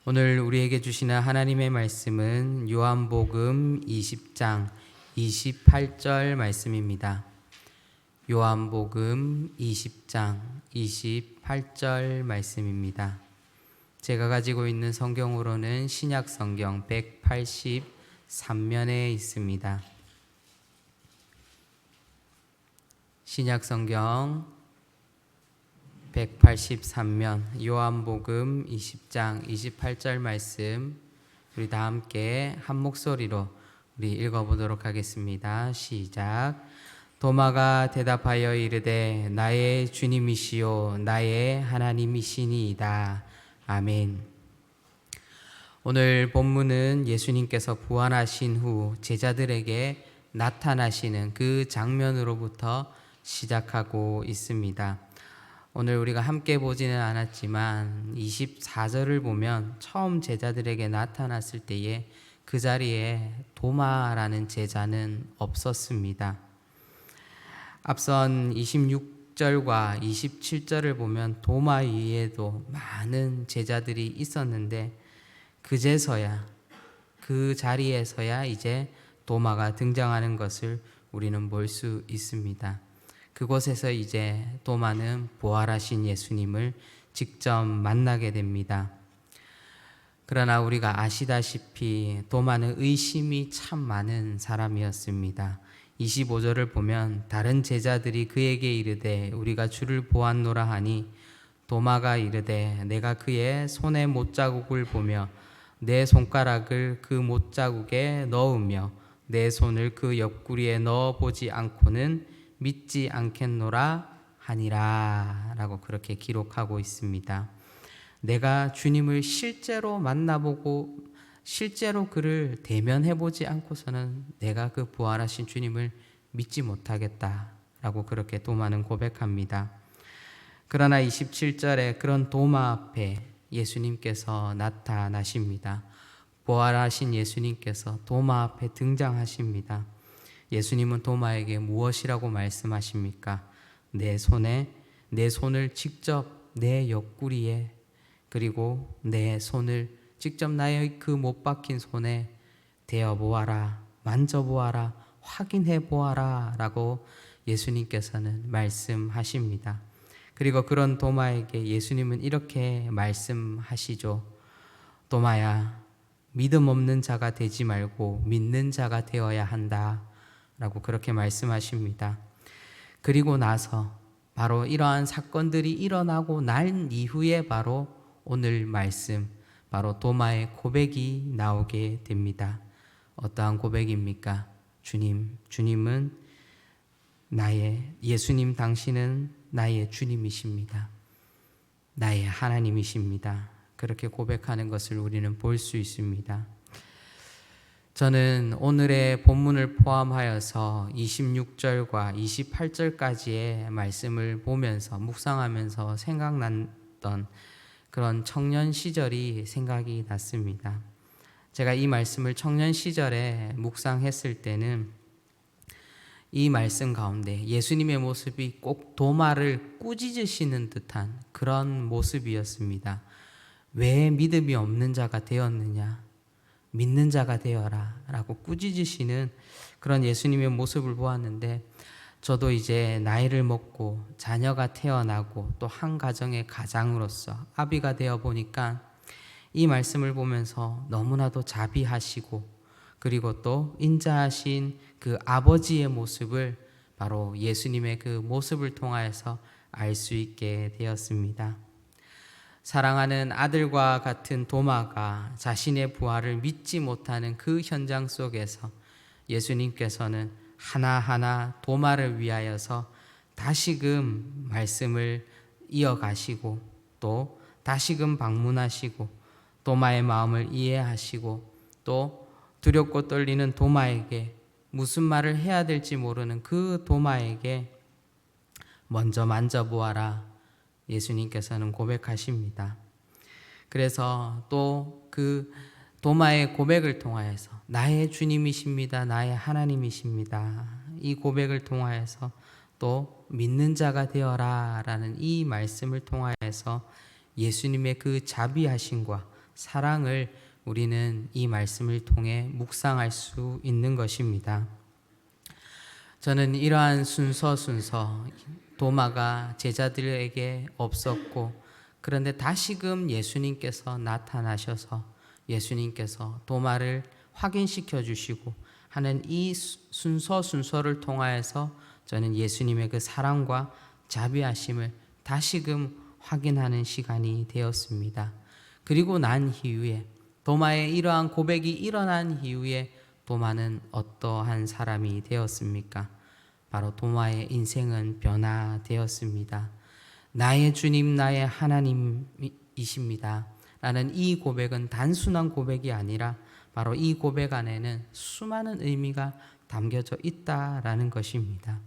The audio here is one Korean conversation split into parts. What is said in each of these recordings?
오늘 우리에게 주시는 하나님의 말씀은 요한복음 20장 28절 말씀입니다. 요한복음 20장 28절 말씀입니다. 제가 가지고 있는 성경으로는 신약 성경 183면에 있습니다. 신약 성경 183면 요한복음 20장 28절 말씀 우리 다 함께 한 목소리로 우리 읽어보도록 하겠습니다. 시작. 도마가 대답하여 이르되 나의 주님이시요 나의 하나님이시니이다. 아멘. 오늘 본문은 예수님께서 부활하신 후 제자들에게 나타나시는 그 장면으로부터 시작하고 있습니다. 오늘 우리가 함께 보지는 않았지만 24절을 보면 처음 제자들에게 나타났을 때에 그 자리에 도마라는 제자는 없었습니다. 앞선 26절과 27절을 보면 도마 위에도 많은 제자들이 있었는데 그제서야 그 자리에서야 이제 도마가 등장하는 것을 우리는 볼 수 있습니다. 그곳에서 이제 도마는 부활하신 예수님을 직접 만나게 됩니다. 그러나 우리가 아시다시피 도마는 의심이 참 많은 사람이었습니다. 25절을 보면 다른 제자들이 그에게 이르되 우리가 주를 보았노라 하니 도마가 이르되 내가 그의 손에 못자국을 보며 내 손가락을 그 못자국에 넣으며 내 손을 그 옆구리에 넣어보지 않고는 믿지 않겠노라 하니라 라고 그렇게 기록하고 있습니다. 내가 주님을 실제로 만나보고 실제로 그를 대면해보지 않고서는 내가 그 부활하신 주님을 믿지 못하겠다 라고 그렇게 도마는 고백합니다. 그러나 27절에 그런 도마 앞에 예수님께서 나타나십니다. 부활하신 예수님께서 도마 앞에 등장하십니다. 예수님은 도마에게 무엇이라고 말씀하십니까? 내 손을 직접 내 옆구리에 그리고 내 손을 직접 나의 그 못 박힌 손에 대어보아라, 만져보아라, 확인해보아라 라고 예수님께서는 말씀하십니다. 그리고 그런 도마에게 예수님은 이렇게 말씀하시죠. 도마야, 믿음 없는 자가 되지 말고 믿는 자가 되어야 한다 라고 그렇게 말씀하십니다. 그리고 나서 바로 이러한 사건들이 일어나고 난 이후에 바로 오늘 말씀, 바로 도마의 고백이 나오게 됩니다. 어떠한 고백입니까? 주님은 예수님 당신은 나의 주님이십니다. 나의 하나님이십니다. 그렇게 고백하는 것을 우리는 볼 수 있습니다. 저는 오늘의 본문을 포함하여서 26절과 28절까지의 말씀을 보면서 묵상하면서 생각났던 그런 청년 시절이 생각이 났습니다. 제가 이 말씀을 청년 시절에 묵상했을 때는 이 말씀 가운데 예수님의 모습이 꼭 도마를 꾸짖으시는 듯한 그런 모습이었습니다. 왜 믿음이 없는 자가 되었느냐? 믿는 자가 되어라 라고 꾸짖으시는 그런 예수님의 모습을 보았는데 저도 이제 나이를 먹고 자녀가 태어나고 또 한 가정의 가장으로서 아비가 되어 보니까 이 말씀을 보면서 너무나도 자비하시고 그리고 또 인자하신 그 아버지의 모습을 바로 예수님의 그 모습을 통하여서 알 수 있게 되었습니다. 사랑하는 아들과 같은 도마가 자신의 부활을 믿지 못하는 그 현장 속에서 예수님께서는 하나하나 도마를 위하여서 다시금 말씀을 이어가시고 또 다시금 방문하시고 도마의 마음을 이해하시고 또 두렵고 떨리는 도마에게 무슨 말을 해야 될지 모르는 그 도마에게 먼저 만져보아라 예수님께서는 고백하십니다. 그래서 또 그 도마의 고백을 통하여서 나의 주님이십니다. 나의 하나님이십니다. 이 고백을 통하여서 또 믿는 자가 되어라 라는 이 말씀을 통하여서 예수님의 그 자비하심과 사랑을 우리는 이 말씀을 통해 묵상할 수 있는 것입니다. 저는 이러한 순서 도마가 제자들에게 없었고, 그런데 다시금 예수님께서 나타나셔서 예수님께서 도마를 확인시켜 주시고 하는 이 순서를 통하여서 저는 예수님의 그 사랑과 자비하심을 다시금 확인하는 시간이 되었습니다. 그리고 난 이후에, 도마의 이러한 고백이 일어난 이후에 도마는 어떠한 사람이 되었습니까? 바로 도마의 인생은 변화되었습니다. 나의 주님, 나의 하나님이십니다 라는 이 고백은 단순한 고백이 아니라 바로 이 고백 안에는 수많은 의미가 담겨져 있다라는 것입니다.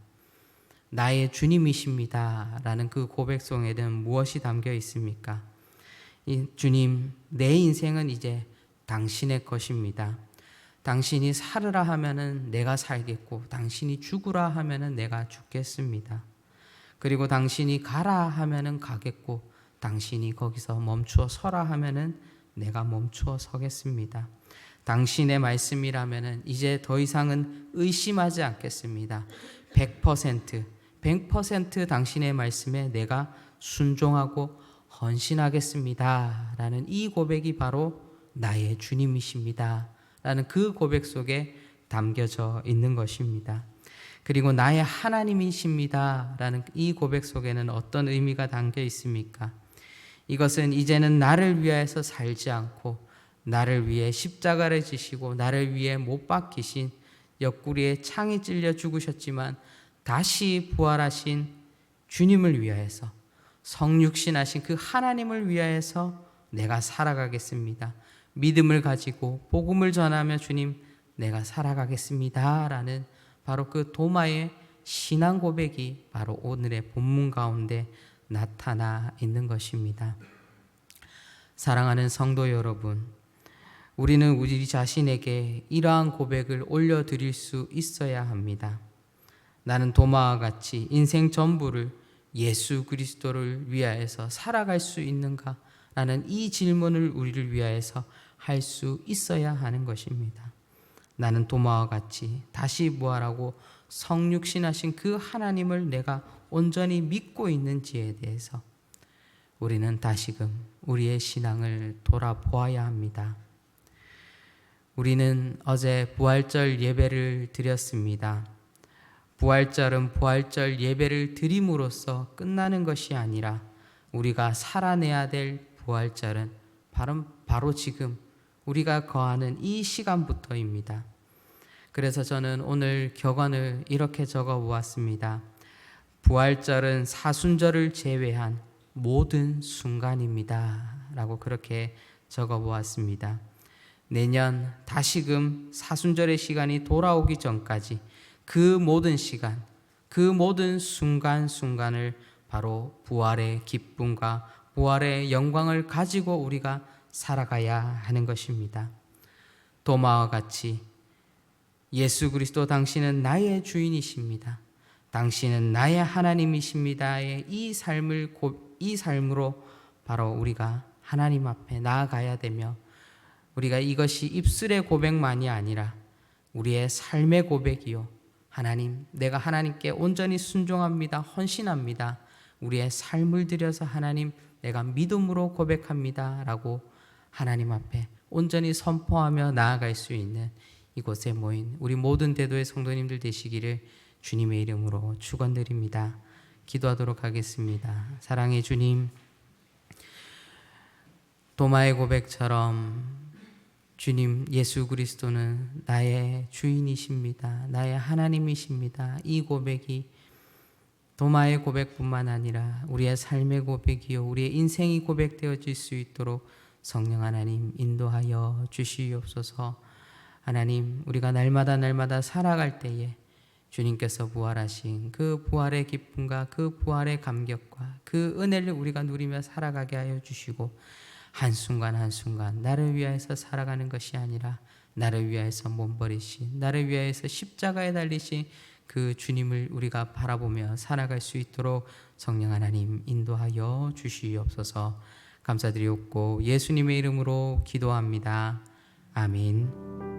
나의 주님이십니다 라는 그 고백 속에는 무엇이 담겨 있습니까? 주님, 내 인생은 이제 당신의 것입니다. 당신이 살으라 하면은 내가 살겠고, 당신이 죽으라 하면은 내가 죽겠습니다. 그리고 당신이 가라 하면은 가겠고, 당신이 거기서 멈추어 서라 하면은 내가 멈추어 서겠습니다. 당신의 말씀이라면은 이제 더 이상은 의심하지 않겠습니다. 100% 당신의 말씀에 내가 순종하고 헌신하겠습니다 라는 이 고백이 바로 나의 주님이십니다 라는 그 고백 속에 담겨져 있는 것입니다. 그리고 나의 하나님이십니다 라는 이 고백 속에는 어떤 의미가 담겨 있습니까? 이것은 이제는 나를 위하여서 살지 않고 나를 위해 십자가를 지시고 나를 위해 못 박히신, 옆구리에 창이 찔려 죽으셨지만 다시 부활하신 주님을 위하여서, 성육신하신 그 하나님을 위하여서 내가 살아가겠습니다. 믿음을 가지고 복음을 전하며 주님, 내가 살아가겠습니다 라는 바로 그 도마의 신앙 고백이 바로 오늘의 본문 가운데 나타나 있는 것입니다. 사랑하는 성도 여러분, 우리는 우리 자신에게 이러한 고백을 올려드릴 수 있어야 합니다. 나는 도마와 같이 인생 전부를 예수 그리스도를 위하여서 살아갈 수 있는가? 라는 이 질문을 우리를 위하여서 할 수 있어야 하는 것입니다. 나는 도마와 같이 다시 부활하고 성육신하신 그 하나님을 내가 온전히 믿고 있는지에 대해서 우리는 다시금 우리의 신앙을 돌아보아야 합니다. 우리는 어제 부활절 예배를 드렸습니다. 부활절은 부활절 예배를 드림으로써 끝나는 것이 아니라 우리가 살아내야 될 부활절은 바로 지금 우리가 거하는 이 시간부터입니다. 그래서 저는 오늘 격언을 이렇게 적어 보았습니다. 부활절은 사순절을 제외한 모든 순간입니다 라고 그렇게 적어 보았습니다. 내년 다시금 사순절의 시간이 돌아오기 전까지 그 모든 시간, 그 모든 순간순간을 바로 부활의 기쁨과 부활의 영광을 가지고 우리가 살아가야 하는 것입니다. 도마와 같이 예수 그리스도 당신은 나의 주인이십니다. 당신은 나의 하나님이십니다의 이 삶으로 바로 우리가 하나님 앞에 나아가야 되며, 우리가 이것이 입술의 고백만이 아니라 우리의 삶의 고백이요, 하나님, 내가 하나님께 온전히 순종합니다, 헌신합니다, 우리의 삶을 들여서 하나님, 내가 믿음으로 고백합니다 라고 하나님 앞에 온전히 선포하며 나아갈 수 있는 이곳에 모인 우리 모든 대도의 성도님들 되시기를 주님의 이름으로 축원드립니다. 기도하도록 하겠습니다. 사랑의 주님, 도마의 고백처럼 주님 예수 그리스도는 나의 주인이십니다. 나의 하나님이십니다. 이 고백이 도마의 고백뿐만 아니라 우리의 삶의 고백이요, 우리의 인생이 고백되어질 수 있도록 성령 하나님 인도하여 주시옵소서. 하나님, 우리가 날마다 살아갈 때에 주님께서 부활하신 그 부활의 기쁨과 그 부활의 감격과 그 은혜를 우리가 누리며 살아가게 하여 주시고, 한순간 한순간 나를 위하여서 살아가는 것이 아니라 나를 위하여서 몸버리신, 나를 위하여서 십자가에 달리신 그 주님을 우리가 바라보며 살아갈 수 있도록 성령 하나님 인도하여 주시옵소서. 감사드리옵고 예수님의 이름으로 기도합니다. 아멘.